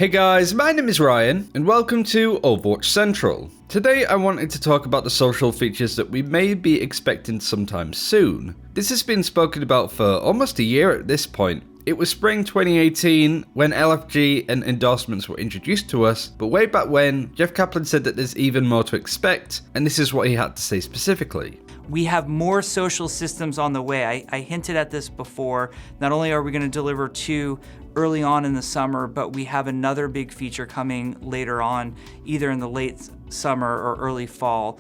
Hey guys, my name is Ryan, and welcome to Overwatch Central. Today I wanted to talk about the social features that we may be expecting sometime soon. This has been spoken about for almost a year at this point. It was spring 2018 when LFG and endorsements were introduced to us, but way back when, Jeff Kaplan said that there's even more to expect, and this is what he had to say specifically. We have more social systems on the way. I hinted at this before. Not only are we going to deliver 2 early on in the summer, but we have another big feature coming later on, either in the late summer or early fall.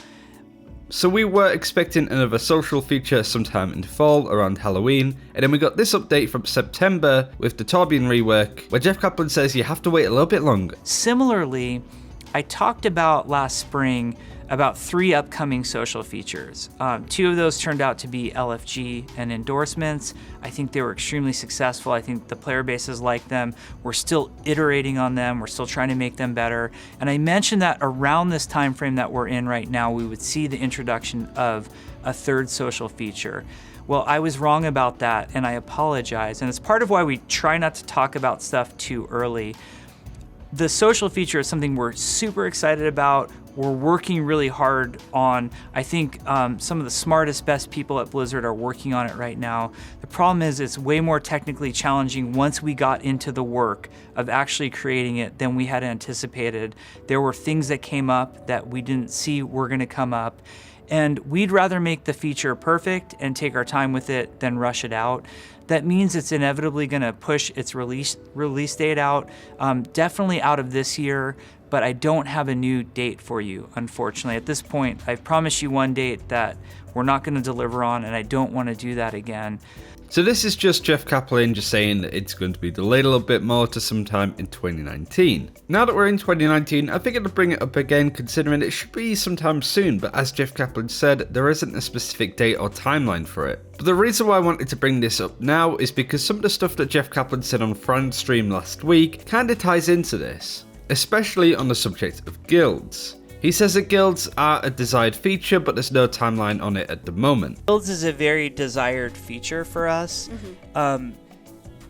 So we were expecting another social feature sometime in the fall around Halloween, and then we got this update from September with the Torbjorn rework, where Jeff Kaplan says you have to wait a little bit longer. Similarly, I talked about last spring about 3 upcoming social features. 2 of those turned out to be LFG and endorsements. I think they were extremely successful. I think the player bases like them. We're still iterating on them. We're still trying to make them better. And I mentioned that around this time frame that we're in right now, we would see the introduction of a 3rd social feature. Well, I was wrong about that, and I apologize. And it's part of why we try not to talk about stuff too early. The social feature is something we're super excited about. We're working really hard on. I think some of the smartest, best people at Blizzard are working on it right now. The problem is it's way more technically challenging once we got into the work of actually creating it than we had anticipated. There were things that came up that we didn't see were going to come up. And we'd rather make the feature perfect and take our time with it than rush it out. That means it's inevitably going to push its release date out, definitely out of this year, but I don't have a new date for you, unfortunately. At this point, I've promised you one date that we're not going to deliver on, and I don't want to do that again. So this is just Jeff Kaplan just saying that it's going to be delayed a little bit more to sometime in 2019. Now that we're in 2019, I figured to bring it up again considering it should be sometime soon, but as Jeff Kaplan said, there isn't a specific date or timeline for it. But the reason why I wanted to bring this up now is because some of the stuff that Jeff Kaplan said on Fran's stream last week kinda ties into this, especially on the subject of guilds. He says that guilds are a desired feature, but there's no timeline on it at the moment. Guilds is a very desired feature for us.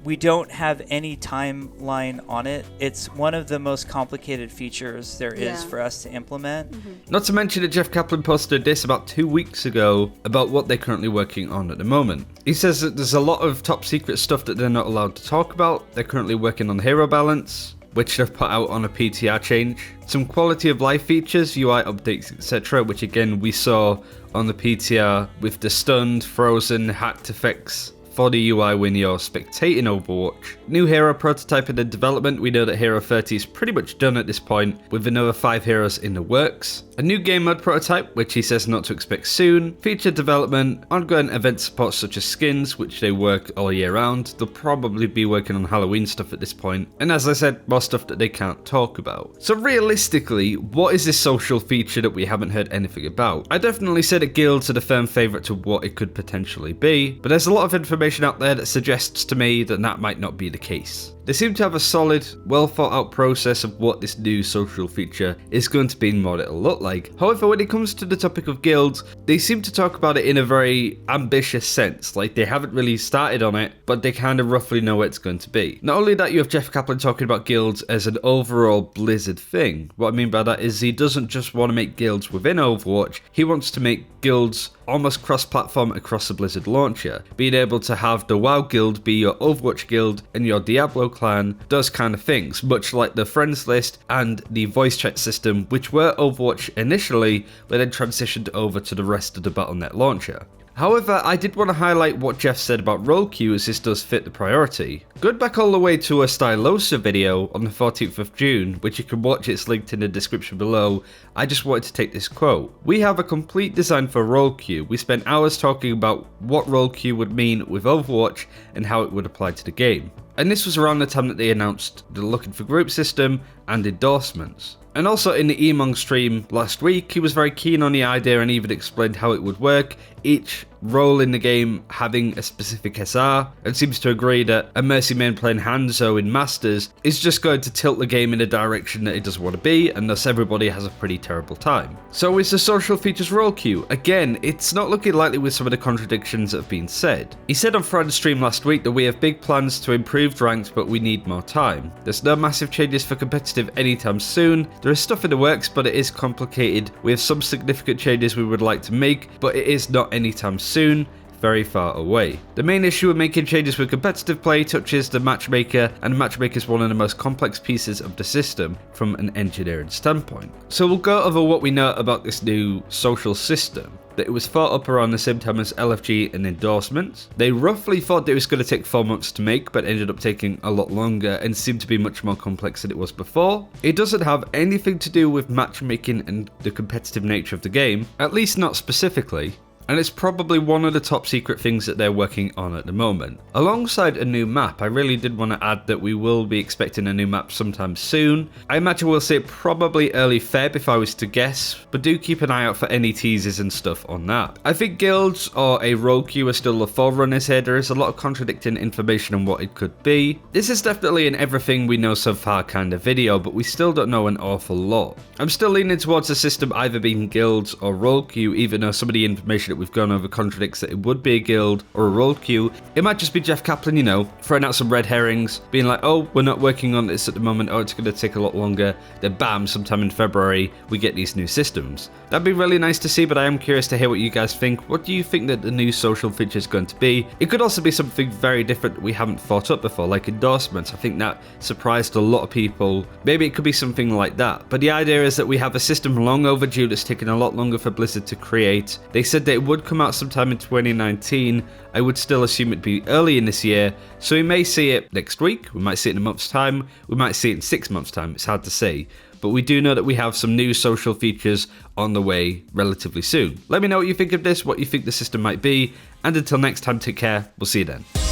We don't have any timeline on it. It's one of the most complicated features there is for us to implement. Not to mention that Jeff Kaplan posted this about 2 weeks ago about what they're currently working on at the moment. He says that there's a lot of top secret stuff that they're not allowed to talk about. They're currently working on hero balance, which they've put out on a PTR change, some quality of life features, UI updates, etc., which again we saw on the PTR with the stunned, frozen, hacked effects for the UI when you're spectating Overwatch. New hero prototyping and development. We know that Hero 30 is pretty much done at this point, with another 5 heroes in the works. A new game mode prototype, which he says not to expect soon. Feature development, ongoing event support such as skins, which they work all year round. They'll probably be working on Halloween stuff at this point. And as I said, more stuff that they can't talk about. So realistically, what is this social feature that we haven't heard anything about? I definitely said that guilds are the firm favourite to what it could potentially be, but there's a lot of information out there that suggests to me that that might not be the case. They seem to have a solid, well thought out process of what this new social feature is going to be and what it'll look like. However, when it comes to the topic of guilds, they seem to talk about it in a very ambitious sense, like they haven't really started on it, but they kind of roughly know what it's going to be. Not only that, you have Jeff Kaplan talking about guilds as an overall Blizzard thing. What I mean by that is he doesn't just want to make guilds within Overwatch, he wants to make guilds almost cross-platform across the Blizzard launcher, being able to have the WoW guild be your Overwatch guild and your Diablo clan, those kind of things, much like the friends list and the voice chat system, which were Overwatch initially, but then transitioned over to the rest of the Battle.net launcher. However, I did want to highlight what Jeff said about role queue, as this does fit the priority. Going back all the way to a Stylosa video on the 14th of June, which you can watch, it's linked in the description below, I just wanted to take this quote. "We have a complete design for role queue. We spent hours talking about what role queue would mean with Overwatch and how it would apply to the game." And this was around the time that they announced the looking for group system and endorsements. And also in the Emong stream last week, he was very keen on the idea and even explained how it would work. Each role in the game having a specific SR, and seems to agree that a Mercy main playing Hanzo in Masters is just going to tilt the game in a direction that it doesn't want to be, and thus everybody has a pretty terrible time. So is the social features role queue? Again, it's not looking likely with some of the contradictions that have been said. He said on Friday's stream last week that we have big plans to improve ranks, but we need more time. There's no massive changes for competitive anytime soon. There is stuff in the works, but it is complicated. We have some significant changes we would like to make, but it is not anytime soon. Very far away. The main issue with making changes with competitive play touches the matchmaker, and the matchmaker is one of the most complex pieces of the system from an engineering standpoint. So we'll go over what we know about this new social system. That it was thought up around the same time as LFG and endorsements. They roughly thought that it was going to take 4 months to make, but ended up taking a lot longer and seemed to be much more complex than it was before. It doesn't have anything to do with matchmaking and the competitive nature of the game, at least not specifically. And it's probably one of the top secret things that they're working on at the moment. Alongside a new map, I really did want to add that we will be expecting a new map sometime soon. I imagine we'll see it probably early Feb if I was to guess, but do keep an eye out for any teasers and stuff on that. I think guilds or a role queue are still the forerunners here. There is a lot of contradicting information on what it could be. This is definitely an everything we know so far kind of video, but we still don't know an awful lot. I'm still leaning towards the system either being guilds or role queue, even though some of the information that we've gone over contradicts that it would be a guild or a role queue. It might just be Jeff Kaplan, you know, throwing out some red herrings, being like, oh, we're not working on this at the moment, oh, it's going to take a lot longer, then bam, sometime in February, we get these new systems. That'd be really nice to see, but I am curious to hear what you guys think. What do you think that the new social feature is going to be? It could also be something very different that we haven't thought up before, like endorsements. I think that surprised a lot of people. Maybe it could be something like that. But the idea is that we have a system long overdue that's taken a lot longer for Blizzard to create. They said that it would come out sometime in 2019. I would still assume it'd be early in this year, so we may see it next week, we might see it in a month's time, we might see it in 6 months' time, it's hard to say. But we do know that we have some new social features on the way relatively soon. Let me know what you think of this, what you think the system might be, and until next time, take care, we'll see you then.